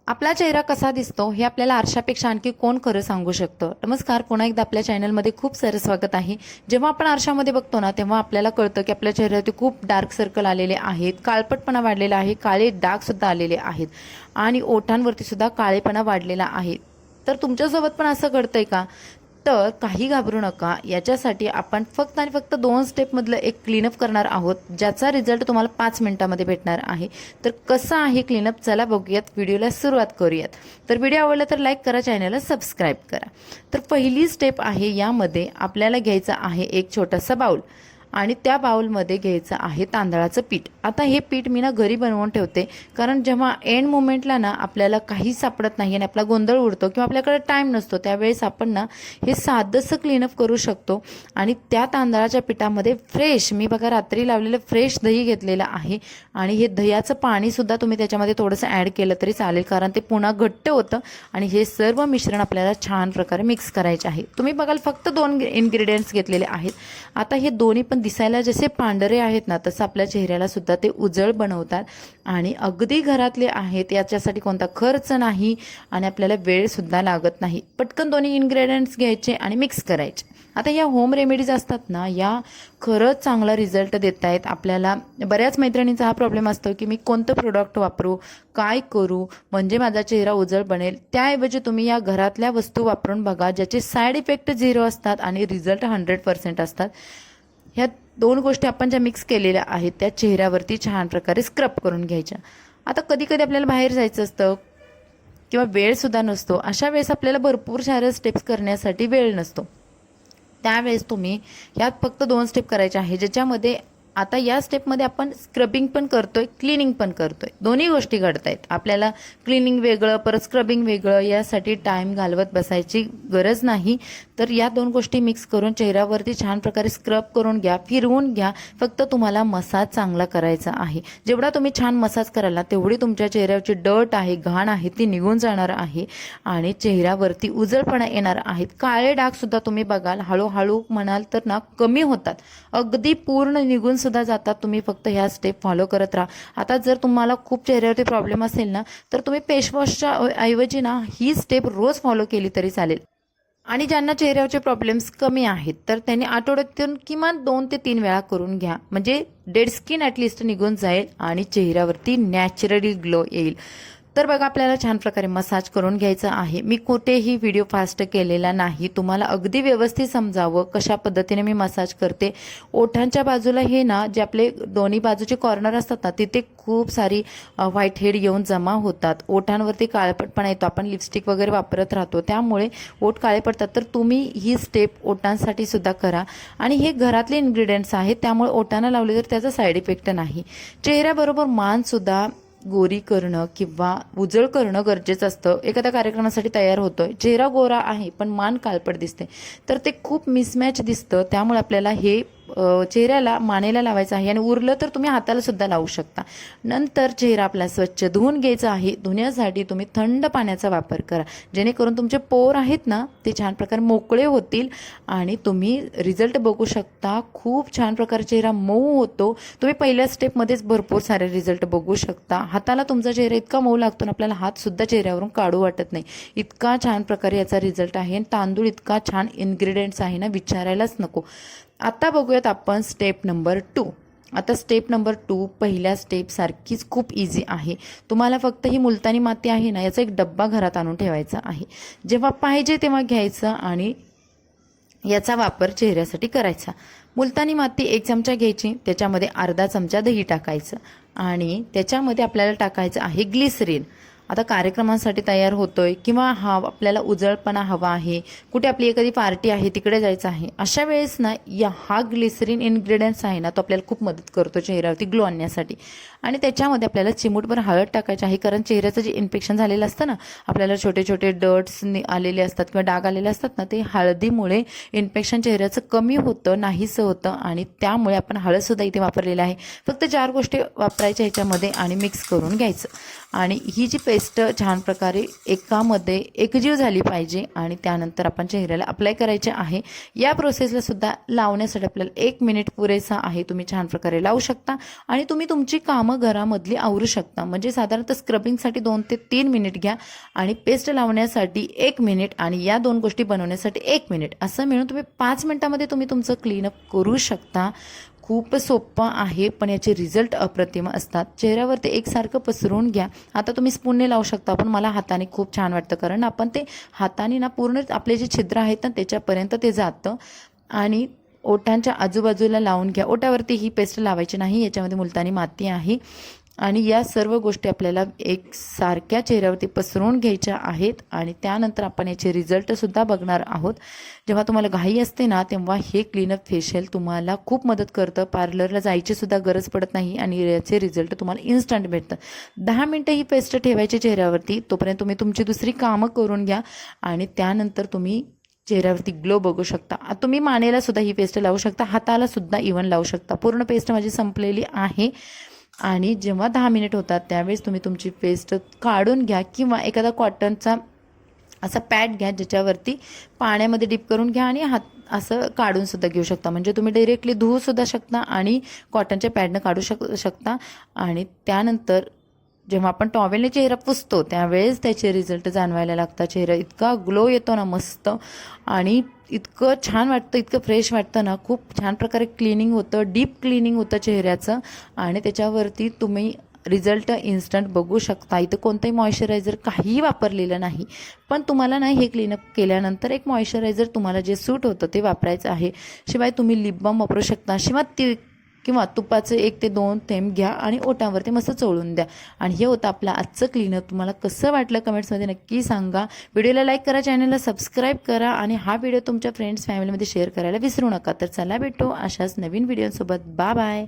आपला चेहरा कसा दिसतो हे आपल्याला आरशापेक्षा आणखी कोण खरं सांगू शकतं. नमस्कार, पुन्हा एकदा आपल्या चॅनलमध्ये खूप सारं स्वागत आहे. जेव्हा आपण आरशामध्ये बघतो ना, तेव्हा आपल्याला कळतं की आपल्या चेहऱ्यावरती खूप डार्क सर्कल आलेले आहेत, काळपटपणा वाढलेला आहे, काळे डाग सुद्धा आलेले आहेत आणि ओठांवरती सुद्धा काळेपणा वाढलेला आहे. तर तुमच्यासोबत पण असं घडतंय का? तर काही घाबरू नका. याच्यासाठी आपण फक्त आणि फक्त 2 स्टेपमधलं एक क्लीनअप करणार आहोत, ज्याचा रिझल्ट तुम्हाला 5 मिनिटांमध्ये भेटणार आहे. तर कसं आहे क्लीनअप, चला बघूयात. व्हिडिओला सुरुवात करूयात. तर व्हिडिओ आवडला तर लाईक करा, चॅनलला सबस्क्राईब करा. तर पहिली स्टेप आहे, यामध्ये आपल्याला घ्यायचं आहे एक छोटासा बाउल आणि त्या बाउलमध्ये घ्यायचं आहे तांदळाचं पीठ. आता हे पीठ मी ना घरी बनवून ठेवते, कारण जेव्हा एंड मोमेंटला ना आपल्याला काही सापडत नाही आणि आपला गोंधळ उडतो किंवा आपल्याकडे टाईम नसतो, त्यावेळेस आपण ना हे साधंसं क्लीनअप करू शकतो. आणि त्या तांदळाच्या पिठामध्ये फ्रेश, मी बघा रात्री लावलेलं फ्रेश दही घेतलेलं आहे आणि हे दह्याचं पाणीसुद्धा तुम्ही त्याच्यामध्ये थोडंसं ॲड केलं तरी चालेल, कारण ते पुन्हा घट्ट होतं. आणि हे सर्व मिश्रण आपल्याला छान प्रकारे मिक्स करायचे आहे. तुम्ही बघाल फक्त 2 इन्ग्रेडियंट्स घेतलेले आहेत. आता हे दोन्ही पण दिसायला जसे पांढरे आहेत ना, तसं आपल्या चेहऱ्याला सुद्धा ते उजळ बनवतात आणि अगदी घरातले आहेत. याच्यासाठी कोणता खर्च नाही आणि आपल्याला वेळ सुद्धा लागत नाही. पटकन दोन्ही इन्ग्रेडियंट्स घ्यायचे आणि मिक्स करायचे. आता या होम रेमेडीज असतात ना, या खरंच चांगला रिझल्ट देत आहेत आपल्याला. बऱ्याच मैत्रिणींचा हा प्रॉब्लेम असतो की मी कोणतं प्रोडक्ट वापरू, काय करू म्हणजे माझा चेहरा उजळ बनेल. त्याऐवजी तुम्ही या घरातल्या वस्तू वापरून बघा, ज्याचे साईड इफेक्ट 0 असतात आणि रिझल्ट 100% असतात. ह्या 2 गोष्टी आपण ज्या मिक्स केलेल्या आहेत त्या चेहऱ्यावरती छान प्रकारे स्क्रब करून घ्यायच्या. आता कधी कधी आपल्याला बाहेर जायचं असतं किंवा वेळसुद्धा नसतो. अशा वेळेस आपल्याला भरपूर साऱ्या स्टेप्स करण्यासाठी वेळ नसतो. त्यावेळेस तुम्ही यात फक्त 2 स्टेप करायचे आहे, ज्याच्यामध्ये आता या स्टेपमध्ये आपण स्क्रबिंग पण करतोय, क्लिनिंग पण करतोय. दोन्ही गोष्टी घडत आहेत. आपल्याला क्लिनिंग वेगळं परत स्क्रबिंग वेगळं, यासाठी टाईम घालवत बसायची गरज नाही. तर या 2 गोष्टी मिक्स करून चेहऱ्यावरती छान प्रकारे स्क्रब करून घ्या, फिरवून घ्या. फक्त तुम्हाला मसाज चांगला करायचा आहे. जेवढा तुम्ही छान मसाज कराल ना, तेवढी तुमच्या चेहऱ्यावरची डर्ट आहे, घाण आहे, ती निघून जाणार आहे आणि चेहऱ्यावरती उजळपणा येणार आहेत. काळे डागसुद्धा तुम्ही बघाल हळूहळू म्हणाल तर ना कमी होतात, अगदी पूर्ण निघून सुद्धा जातात. तुम्ही फक्त ह्या स्टेप फॉलो करत राहा. आता जर तुम्हाला खूप चेहऱ्यावरती प्रॉब्लेम असेल ना, तर तुम्ही फेसवॉशच्या ऐवजी ना ही स्टेप रोज फॉलो केली तरी चालेल. आणि ज्यांना चेहऱ्यावरचे प्रॉब्लेम्स कमी आहेत, तर त्यांनी आठवड्यातून किमान 2 ते 3 वेळा करून घ्या, म्हणजे डेड स्किन ॲटलिस्ट निघून जाईल आणि चेहऱ्यावरती नॅचरली ग्लो येईल. तर बघा, आपल्याला छान प्रकारे मसाज करून घ्यायचं आहे. मी कुठेही व्हिडिओ फास्ट केलेला नाही, तुम्हाला अगदी व्यवस्थित समजावं कशा पद्धतीने मी मसाज करते. ओठांच्या बाजूला हे ना, जे आपले दोन्ही बाजूचे कॉर्नर असतात ना, तिथे खूप सारी व्हाईट हेड येऊन जमा होतात. ओठांवरती काळपटपणा येतो, आपण लिपस्टिक वगैरे वापरत राहतो, त्यामुळे ओठ काळे पडतात. तर तुम्ही ही स्टेप ओठांसाठी सुद्धा करा. आणि हे घरातले इन्ग्रेडियंट्स आहेत, त्यामुळे ओठांना लावले तर त्याचा साईड इफेक्ट नाही. चेहऱ्याबरोबर मानसुद्धा गोरी करणं किंवा उजळ करणं गरजेचं असतं. एखाद्या कार्यक्रमासाठी तयार होतोय, चेहरा गोरा आहे पण मान काळपट दिसते, तर ते खूप मिसमॅच दिसतं. त्यामुळे आपल्याला हे चेहऱ्याला मानेला लावायचं आहे आणि उरलं तर तुम्ही हाताला सुद्धा लावू शकता. नंतर चेहरा आपला स्वच्छ धुवून घ्यायचा आहे. धुण्यासाठी तुम्ही थंड पाण्याचा वापर करा, जेणेकरून तुमचे पोर आहेत ना, ते छान प्रकारे मोकळे होतील आणि तुम्ही रिझल्ट बघू शकता. खूप छान प्रकारे चेहरा मऊ होतो. तुम्ही पहिल्या स्टेपमध्येच भरपूर सारे रिझल्ट बघू शकता. हाताला तुमचा चेहरा इतका मऊ लागतो ना, आपल्याला हात सुद्धा चेहऱ्यावरून काढू वाटत नाही, इतका छान प्रकारे याचा रिझल्ट आहे. आणि तांदूळ इतका छान इन्ग्रेडियंट्स आहे ना, विचारायलाच नको. आता बघूयात आपण स्टेप नंबर 2. आता स्टेप नंबर 2 पहिल्या स्टेप सारखीच खूप इझी आहे. तुम्हाला फक्त ही मुलतानी माती आहे ना, याचा एक डब्बा घरात आणून ठेवायचा आहे. जेव्हा पाहिजे तेव्हा घ्यायचं आणि याचा वापर चेहऱ्यासाठी करायचा. मुलतानी माती 1 चमचा घ्यायची, त्याच्यामध्ये अर्धा चमचा दही टाकायचं आणि त्याच्यामध्ये आपल्याला टाकायचं आहे ग्लिसरीन. आता कार्यक्रमासाठी तयार होतोय किंवा आपल्याला उजळपणा हवा आहे, कुठे आपली एखादी पार्टी आहे तिकडे जायचं आहे, अशा वेळेस ना हा ग्लिसरीन इन्ग्रेडियंट्स आहे ना, तो आपल्याला खूप मदत करतो चेहऱ्यावरती ग्लो आणण्यासाठी. आणि त्याच्यामध्ये आपल्याला चिमूटभर हळद टाकायची आहे, कारण चेहऱ्याचं जे इन्फेक्शन झालेलं असतं ना, आपल्याला छोटे छोटे डर्ट्स आलेले असतात किंवा डाग आलेले असतात ना, ते हळदीमुळे इन्फेक्शन चेहऱ्याचं कमी होतं, नाहीसं होतं. आणि त्यामुळे आपण हळदसुद्धा इथे वापरलेलं आहे. फक्त 4 गोष्टी वापरायच्या ह्याच्यामध्ये आणि मिक्स करून घ्यायचं. आणि ही जी पेस्ट छान प्रकारे एकामध्ये एकजीव झाली पाहिजे आणि त्यानंतर आपण चेहऱ्याला अप्लाय करायचे आहे। या प्रोसेसला सुद्धा लावण्यासाठी आपल्याला 1 मिनिट पुरेसा आहे। तुम्ही छान प्रकारे लावू शकता आणि तुम्ही तुमची कामं घरामधली आवरू शकता। म्हणजे साधारणतः स्क्रबिंगसाठी 2 ते 3 मिनिट घ्या आणि पेस्ट लावण्यासाठी 1 मिनिट आणि या 2 गोष्टी बनवण्यासाठी 1 मिनिट, असं मिळून तुम्ही 5 मिनिटांमध्ये तुम्ही तुमचं क्लीनअप करू शकता। खूप सोपं आहे पण याचे रिझल्ट अप्रतिम असतात। चेहऱ्यावरती एकसारखं पसरवून घ्या। आता तुम्ही स्पूनने लावू शकता पण मला हाताने खूप छान वाटतं, कारण आपण ते हाताने ना पूर्ण आपले जे छिद्र आहेत ना त्याच्यापर्यंत ते जातं। आणि ओठांच्या आजूबाजूला लावून घ्या। ओठावरती ही पेस्ट लावायची नाही, याच्यामध्ये मुलतानी माती आहे आणि या सर्व गोष्टी आपल्याला एकसारख्या चेहऱ्यावरती पसरवून घ्यायच्या आहेत आणि त्यानंतर आपण याचे रिझल्टसुद्धा बघणार आहोत। जेव्हा तुम्हाला घाई असते ना तेव्हा हे क्लीनअप फेशियल तुम्हाला खूप मदत करतं। पार्लरला जायची सुद्धा गरज पडत नाही आणि याचे रिझल्ट तुम्हाला इन्स्टंट भेटतं। 10 मिनटं ही पेस्ट ठेवायची चेहऱ्यावरती, तोपर्यंत तुम्ही तुमची दुसरी कामं करून घ्या आणि त्यानंतर तुम्ही चेहऱ्यावरती ग्लो बघू शकता। तुम्ही मानेला सुद्धा ही पेस्ट लावू शकता, हाताला सुद्धा इवन लावू शकता। पूर्ण पेस्ट माझी संपलेली आहे आणि जेव्हा 10 मिनिट होतात त्यावेळेस तुम्ही तुमची पेस्ट काढून घ्या किंवा एखादा कॉटनचा असा पॅड घ्या ज्याच्यावरती पाण्यामध्ये डिप करून घ्या आणि हात असं काढून सुद्धा घेऊ शकता। म्हणजे तुम्ही डायरेक्टली धुवू सुद्धा शकता आणि कॉटनच्या पॅडनं काढू शकता। आणि त्यानंतर जेव्हा आपण टॉवेलने चेहरा पुसतो त्यावेळेस त्याचे रिझल्ट जाणवायला लागतात। चेहरा इतका ग्लो येतो ना मस्त आणि इतकं छान वाटतं, इतकं फ्रेश वाटतं ना। खूप छान प्रकारे क्लिनिंग होतं, डीप क्लिनिंग होतं चेहऱ्याचं आणि त्याच्यावरती तुम्ही रिझल्ट इन्स्टंट बघू शकता। इथं कोणतंही मॉइश्चरायझर काहीही वापरलेलं नाही, पण तुम्हाला ना हे क्लीनअप केल्यानंतर एक मॉइश्चरायझर तुम्हाला जे सूट होतं ते वापरायचं आहे। शिवाय तुम्ही लिप बाम वापरू शकता किंवा तुपाचे 1 ते 2 थेंब घ्या आणि ओठांवरती मस्त चोळून द्या। आणि हे होतं आपलं आजचं क्लीनअप। तुम्हाला कसं वाटलं कमेंट्समध्ये नक्की सांगा। व्हिडिओला लाईक करा, चॅनलला सबस्क्राईब करा आणि हा व्हिडिओ तुमच्या फ्रेंड्स फॅमिलीमध्ये शेअर करायला विसरू नका। तर चला भेटू अशाच नवीन व्हिडिओसोबत। Bye bye.